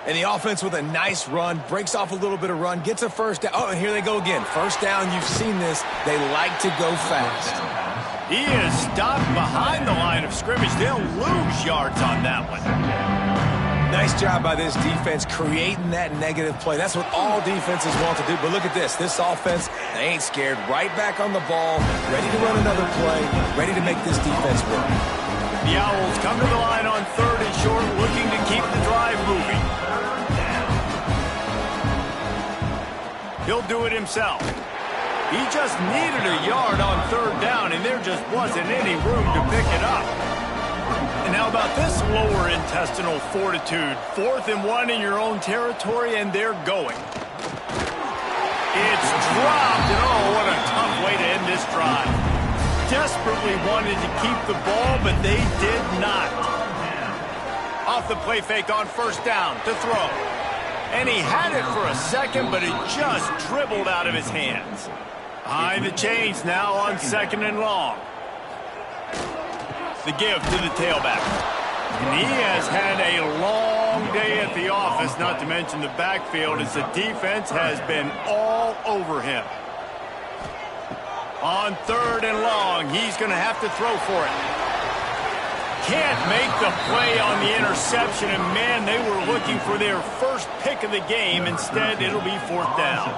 And the offense with a nice run, breaks off a little bit of run, gets a first down. Oh, and here they go again. First down, you've seen this. They like to go fast. He is stopped behind the line of scrimmage. They'll lose yards on that one. Nice job by this defense creating that negative play. That's what all defenses want to do. But look at this. This offense, they ain't scared. Right back on the ball, ready to run another play, ready to make this defense work. The Owls come to the line on 3rd and short, looking to keep the drive moving. He'll do it himself. He just needed a yard on 3rd down, and there just wasn't any room to pick it up. And how about this lower intestinal fortitude? 4th and 1 in your own territory, and they're going. It's dropped, and oh, what a tough way to end this drive. Desperately wanted to keep the ball, but they did not. Off the play fake on 1st down to throw. And he had it for a second, but it just dribbled out of his hands. Behind the chains now on 2nd and long. The give to the tailback. And he has had a long day at the office, not to mention the backfield, as the defense has been all over him. On 3rd and long, he's going to have to throw for it. Can't make the play on the interception, and man, they were looking for their first pick of the game. Instead, it'll be 4th down.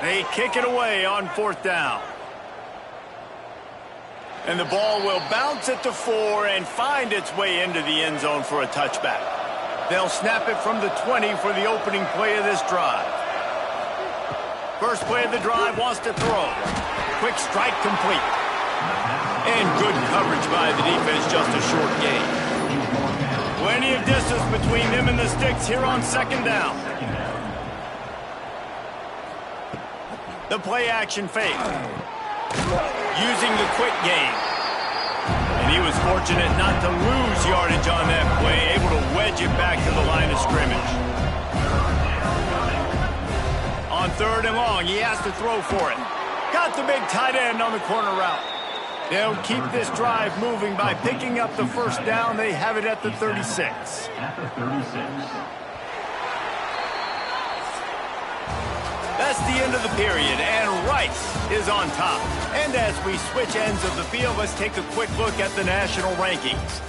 They kick it away on 4th down. And the ball will bounce it to 4 and find its way into the end zone for a touchback. They'll snap it from the 20 for the opening play of this drive. First play of the drive, wants to throw. Quick strike complete. And good coverage by the defense, just a short gain. Plenty of distance between them and the sticks here on 2nd down. The play action fake. Using the quick game. And he was fortunate not to lose yardage on that play, able to wedge it back to the line of scrimmage. On 3rd and long, he has to throw for it. Got the big tight end on the corner route. They'll keep this drive moving by picking up the 1st down. They have it at the 36. At the 36. That's the end of the period, and Rice is on top. And as we switch ends of the field, let's take a quick look at the national rankings.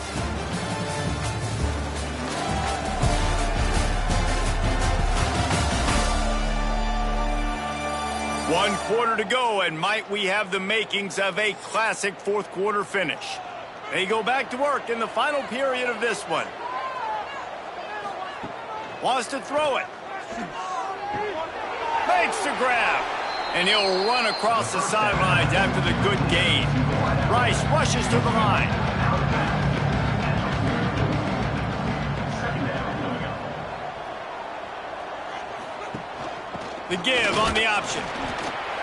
One quarter to go, and might we have the makings of a classic 4th quarter finish. They go back to work in the final period of this one. Wants to throw it. Makes the grab. And he'll run across the sidelines after the good gain. Rice rushes to the line. The give on the option.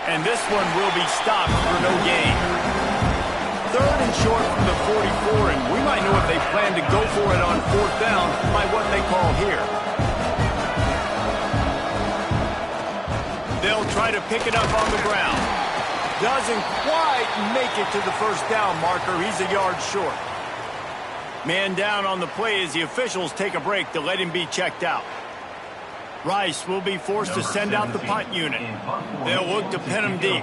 And this one will be stopped for no gain. 3rd and short from the 44, and we might know if they plan to go for it on 4th down by what they call here. They'll try to pick it up on the ground. Doesn't quite make it to the 1st down marker. He's a yard short. Man down on the play as the officials take a break to let him be checked out. Rice will be forced to send out the punt unit. They'll look to pin him deep.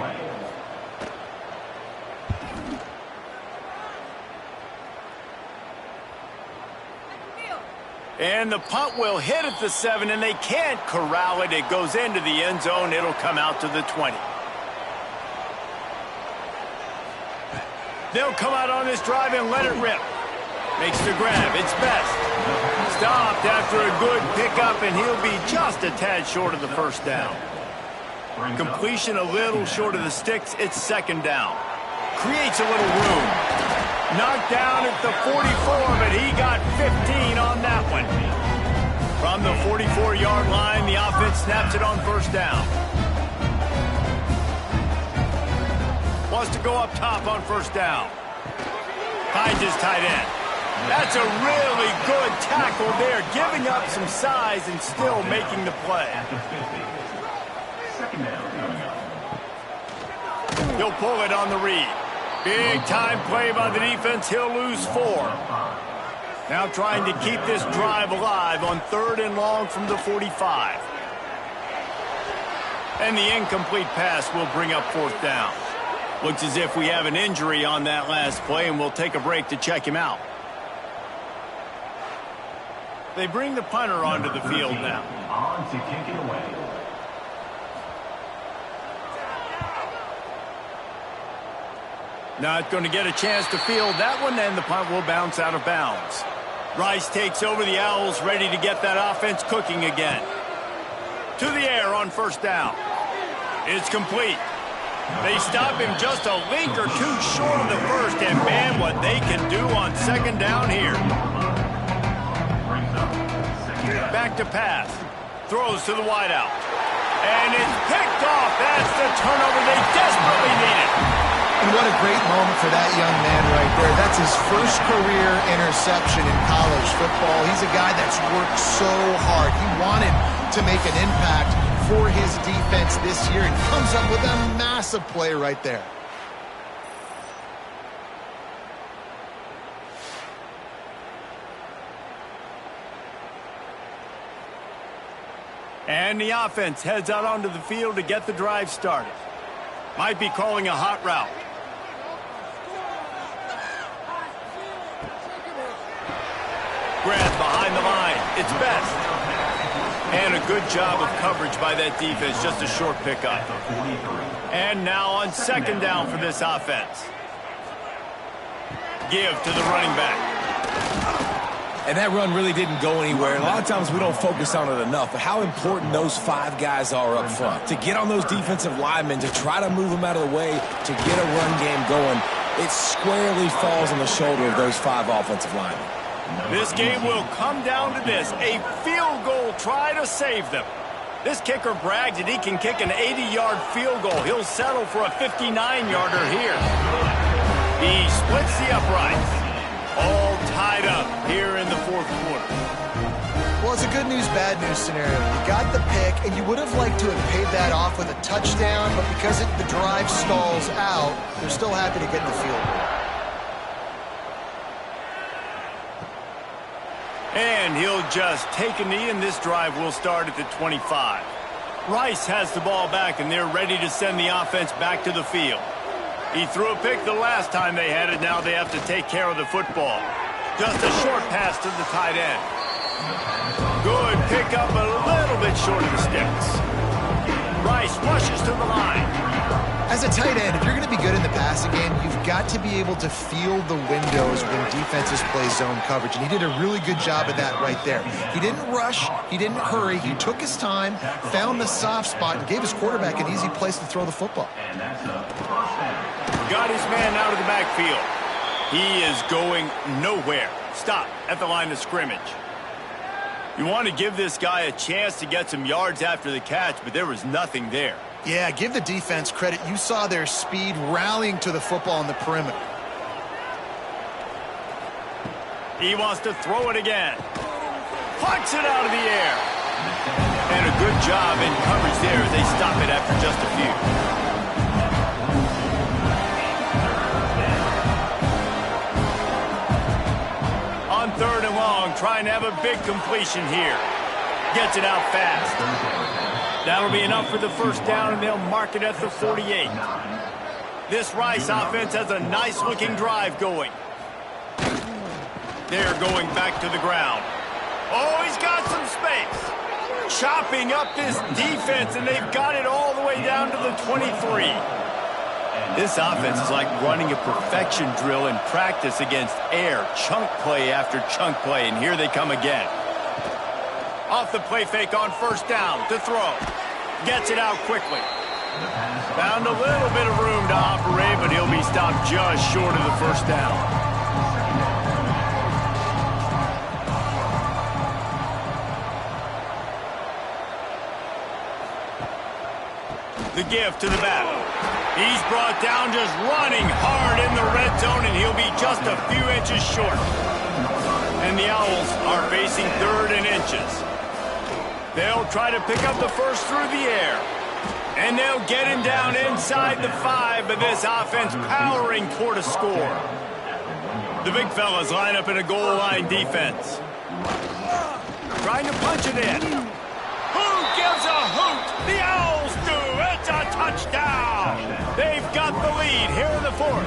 And the punt will hit at the 7, and they can't corral it. It goes into the end zone. It'll come out to the 20. They'll come out on this drive and let it rip. Makes the grab. It's Best. Stopped after a good pickup, and he'll be just a tad short of the 1st down. Completion a little short of the sticks. It's 2nd down. Creates a little room. Knocked down at the 44, but he got 15 on that one. From the 44-yard line, the offense snaps it on 1st down. Wants to go up top on 1st down. Finds his tight end. That's a really good tackle there, giving up some size and still making the play. He'll pull it on the read. Big time play by the defense. He'll lose 4. Now trying to keep this drive alive on 3rd and long from the 45. And the incomplete pass will bring up 4th down. Looks as if we have an injury on that last play, and we'll take a break to check him out. They bring the punter onto the field now. On to kick it away. Not going to get a chance to field that one, and the punt will bounce out of bounds. Rice takes over the Owls, ready to get that offense cooking again. To the air on 1st down. It's complete. They stop him just a link or two short of the first, and man, what they can do on 2nd down here. Back to pass. Throws to the wideout. And it's picked off. That's the turnover they desperately needed. And what a great moment for that young man right there. That's his first career interception in college football. He's a guy that's worked so hard. He wanted to make an impact for his defense this year and comes up with a massive play right there. And the offense heads out onto the field to get the drive started. Might be calling a hot route. Grabs behind the line. It's Best. And a good job of coverage by that defense. Just a short pickup. And now on 2nd down for this offense. Give to the running back. And that run really didn't go anywhere. And a lot of times we don't focus on it enough, but how important those 5 guys are up front. To get on those defensive linemen, to try to move them out of the way, to get a run game going, it squarely falls on the shoulder of those 5 offensive linemen. This game will come down to this, a field goal try to save them. This kicker brags that he can kick an 80-yard field goal. He'll settle for a 59-yarder here. He splits the uprights. All tied up here in the 4th quarter. Well, it's a good news, bad news scenario. You got the pick, and you would have liked to have paid that off with a touchdown, but because the drive stalls out, they're still happy to get the field goal. And he'll just take a knee, and this drive will start at the 25. Rice has the ball back, and they're ready to send the offense back to the field. He threw a pick the last time they had it. Now they have to take care of the football. Just a short pass to the tight end. Good pickup, a little bit short of the sticks. Rice rushes to the line. As a tight end, if you're going to be good in the passing game, you've got to be able to feel the windows when defenses play zone coverage. And he did a really good job of that right there. He didn't rush. He didn't hurry. He took his time, found the soft spot, and gave his quarterback an easy place to throw the football. Got his man out of the backfield. He is going nowhere. Stop at the line of scrimmage. You want to give this guy a chance to get some yards after the catch, but there was nothing there. Yeah, give the defense credit. You saw their speed rallying to the football on the perimeter. He wants to throw it again. Plucks it out of the air. And a good job in coverage there as they stop it after just a few. On 3rd and long, trying to have a big completion here. Gets it out fast. That'll be enough for the 1st down, and they'll mark it at the 48. This Rice offense has a nice-looking drive going. They're going back to the ground. Oh, he's got some space. Chopping up this defense, and they've got it all the way down to the 23. This offense is like running a perfection drill in practice against air. Chunk play after chunk play, and here they come again. Off the play fake on 1st down to throw. Gets it out quickly. Found a little bit of room to operate, but he'll be stopped just short of the 1st down. The give to the back. He's brought down just running hard in the red zone, and he'll be just a few inches short. And the Owls are facing 3rd and inches. They'll try to pick up the first through the air. And they'll get him down inside the 5, but this offense powering toward a score. The big fellas line up in a goal line defense. Trying to punch it in. Who gives a hoot? The Owls do. It's a touchdown. They've got the lead here in the fourth.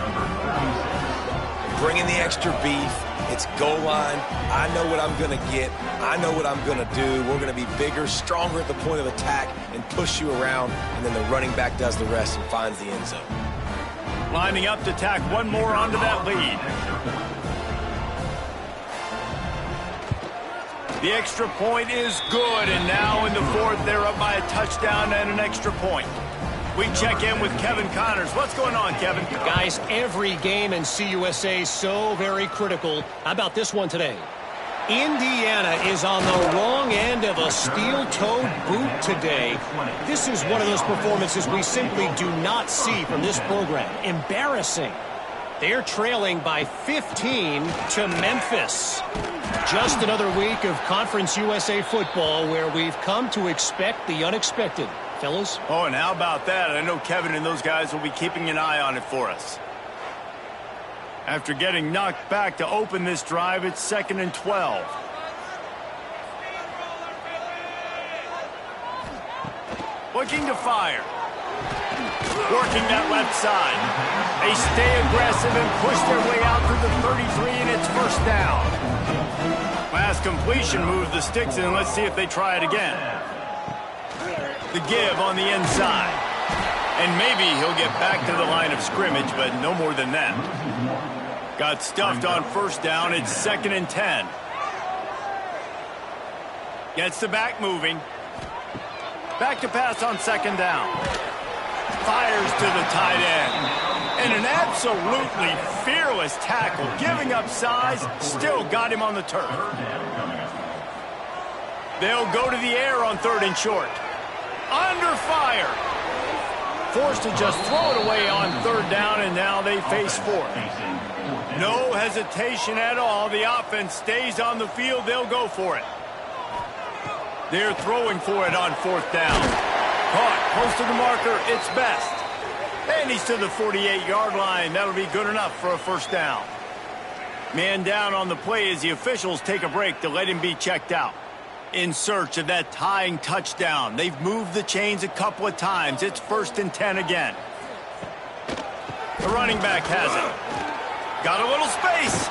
Bringing the extra beef. It's goal line. I know what I'm going to get. I know what I'm going to do. We're going to be bigger, stronger at the point of attack and push you around, and then the running back does the rest and finds the end zone. Lining up to tack one more onto that lead. The extra point is good, and now in the fourth, they're up by a touchdown and an extra point. We check in with Kevin Connors. What's going on, Kevin? Guys, every game in CUSA is so very critical. How about this one today? Indiana is on the wrong end of a steel-toed boot today. This is one of those performances we simply do not see from this program. Embarrassing. They're trailing by 15 to Memphis. Just another week of Conference USA football where we've come to expect the unexpected. Fellas? Oh, and how about that? I know Kevin and those guys will be keeping an eye on it for us. After getting knocked back to open this drive, it's 2nd and 12. Looking to fire. Working that left side. They stay aggressive and push their way out through the 33, and it's first down. Last completion moves the sticks in. Let's see if they try it again. The give on the inside. And maybe he'll get back to the line of scrimmage, but no more than that. Got stuffed on first down. It's 2nd and 10. Gets the back moving. Back to pass on 2nd down. Fires to the tight end. And an absolutely fearless tackle. Giving up size. Still got him on the turf. They'll go to the air on 3rd and short. Under fire. Forced to just throw it away on 3rd down, and now they face 4th. No hesitation at all. The offense stays on the field. They'll go for it. They're throwing for it on 4th down. Caught close to the marker. It's best. And he's to the 48-yard line. That'll be good enough for a first down. Man down on the play as the officials take a break to let him be checked out. In search of that tying touchdown. They've moved the chains a couple of times. It's 1st and 10 again. The running back has it. Got a little space.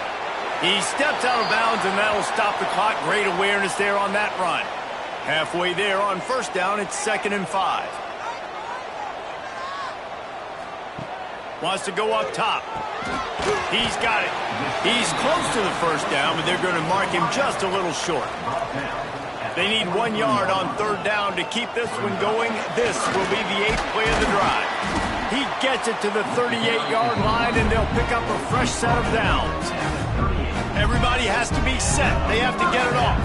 He steps out of bounds, and that'll stop the clock. Great awareness there on that run. Halfway there on first down, it's 2nd and 5. Wants to go up top. He's got it. He's close to the first down, but they're going to mark him just a little short. They need 1 yard on 3rd down to keep this one going. This will be the 8th play of the drive. He gets it to the 38-yard line, and they'll pick up a fresh set of downs. Everybody has to be set. They have to get it off.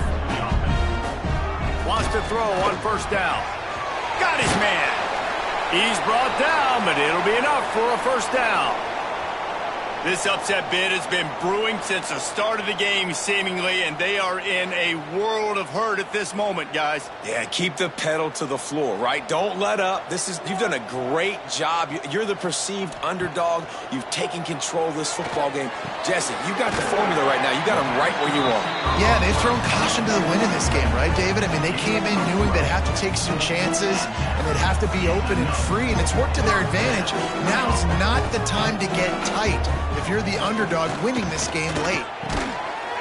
Wants to throw on first down. Got his man. He's brought down, but it'll be enough for a first down. This upset bid has been brewing since the start of the game, seemingly, and they are in a world of hurt at this moment, guys. Yeah, keep the pedal to the floor, right? Don't let up. You've done a great job. You're the perceived underdog. You've taken control of this football game. Jesse, you got the formula right now. You got them right where you want. Yeah, they've thrown caution to the wind in this game, right, David? I mean, they came in knowing they'd have to take some chances, and they'd have to be open and free, and it's worked to their advantage. Now's not the time to get tight if you're the underdog winning this game late.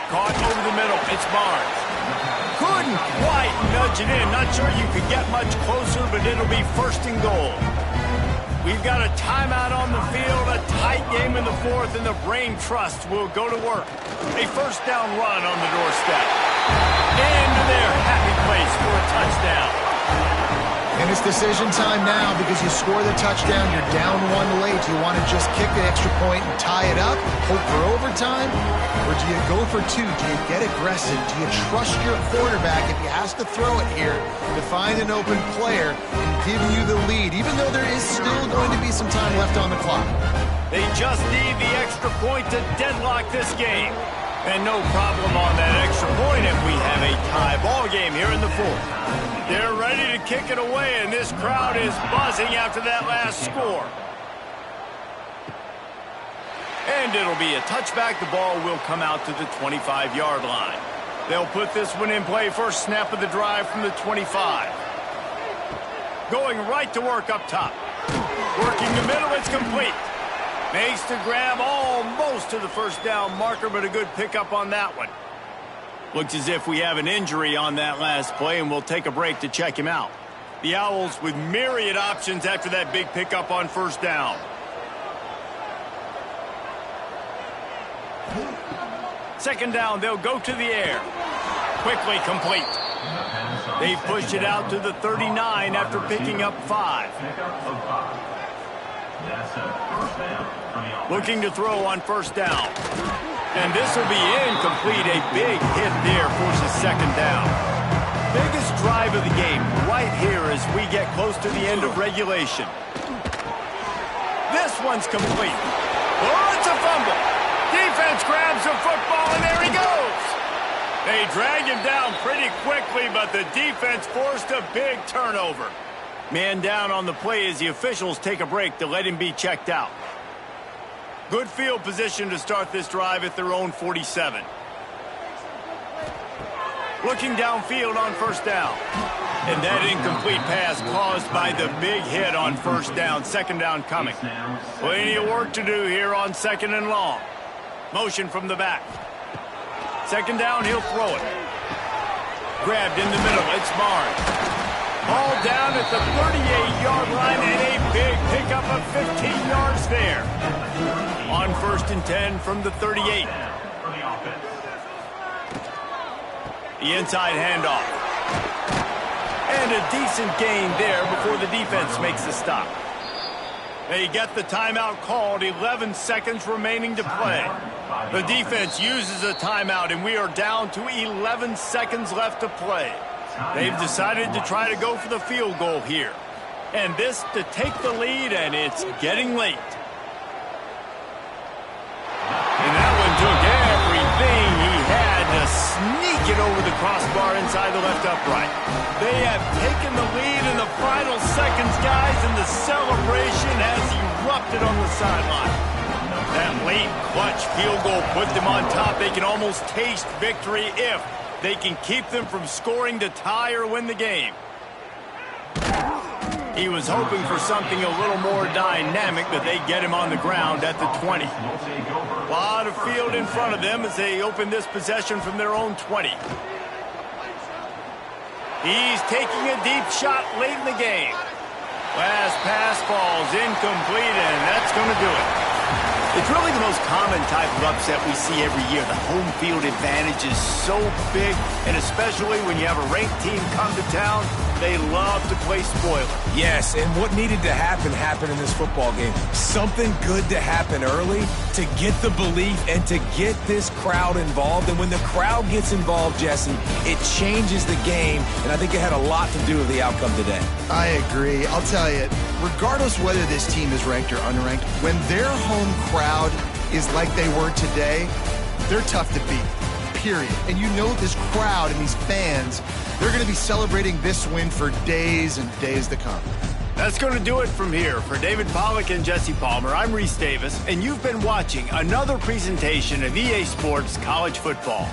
Caught over the middle. It's Barnes. Couldn't quite nudge it in. Not sure you could get much closer, but it'll be 1st and goal. We've got a timeout on the field, a tight game in the fourth, and the Brain Trust will go to work. A first down run on the doorstep. Into their happy place for a touchdown. And it's decision time now because you score the touchdown, you're down 1 late. Do you want to just kick the extra point and tie it up, hope for overtime? Or do you go for 2? Do you get aggressive? Do you trust your quarterback if he has to throw it here to find an open player and give you the lead, even though there is still going to be some time left on the clock? They just need the extra point to deadlock this game. And no problem on that extra point if we have a tie ball game here in the fourth. They're ready to kick it away, and this crowd is buzzing after that last score. And it'll be a touchback. The ball will come out to the 25-yard line. They'll put this one in play first snap of the drive from the 25. Going right to work up top. Working the middle, it's complete. Makes the grab almost to the first down marker, but a good pickup on that one. Looks as if we have an injury on that last play, and we'll take a break to check him out. The Owls with myriad options after that big pickup on first down. Second down, they'll go to the air. Quickly complete. They pushed it out to the 39 after picking up 5. Looking to throw on first down. And this will be incomplete. A big hit there forces second down. Biggest drive of the game right here as we get close to the end of regulation. This one's complete. Oh, it's a fumble. Defense grabs the football, and there he goes. They drag him down pretty quickly, but the defense forced a big turnover. Man down on the play as the officials take a break to let him be checked out. Good field position to start this drive at their own 47. Looking downfield on first down. And that incomplete pass caused by the big hit on first down. Second down coming. Plenty of work to do here on second and long. Motion from the back. Second down, he'll throw it. Grabbed in the middle, it's Barnes. Ball down at the 38-yard line and a big pickup of 15 yards there. On first and 10 from the 38. The inside handoff. And a decent gain there before the defense makes the stop. They get the timeout called, 11 seconds remaining to play. The defense uses a timeout, and we are down to 11 seconds left to play. They've decided to try to go for the field goal here. And this to take the lead, and it's getting late. And that one took everything he had to sneak it over the crossbar inside the left upright. They have taken the lead in the final seconds, guys, and the celebration has erupted on the sideline. That late clutch field goal put them on top. They can almost taste victory if they can keep them from scoring to tie or win the game. He was hoping for something a little more dynamic, but they get him on the ground at the 20. A lot of field in front of them as they open this possession from their own 20. He's taking a deep shot late in the game. Last pass falls incomplete, and that's going to do it. It's really the most common type of upset we see every year. The home field advantage is so big, and especially when you have a ranked team come to town, they love to play spoiler. Yes, and what needed to happen happened in this football game. Something good to happen early to get the belief and to get this crowd involved. And when the crowd gets involved, Jesse, it changes the game, and I think it had a lot to do with the outcome today. I agree. I'll tell you, regardless whether this team is ranked or unranked, when their home crowd is like they were today, they're tough to beat, period. And you know this crowd and these fans, they're going to be celebrating this win for days and days to come. That's going to do it from here. For David Pollack and Jesse Palmer, I'm Reese Davis, and you've been watching another presentation of EA Sports College Football.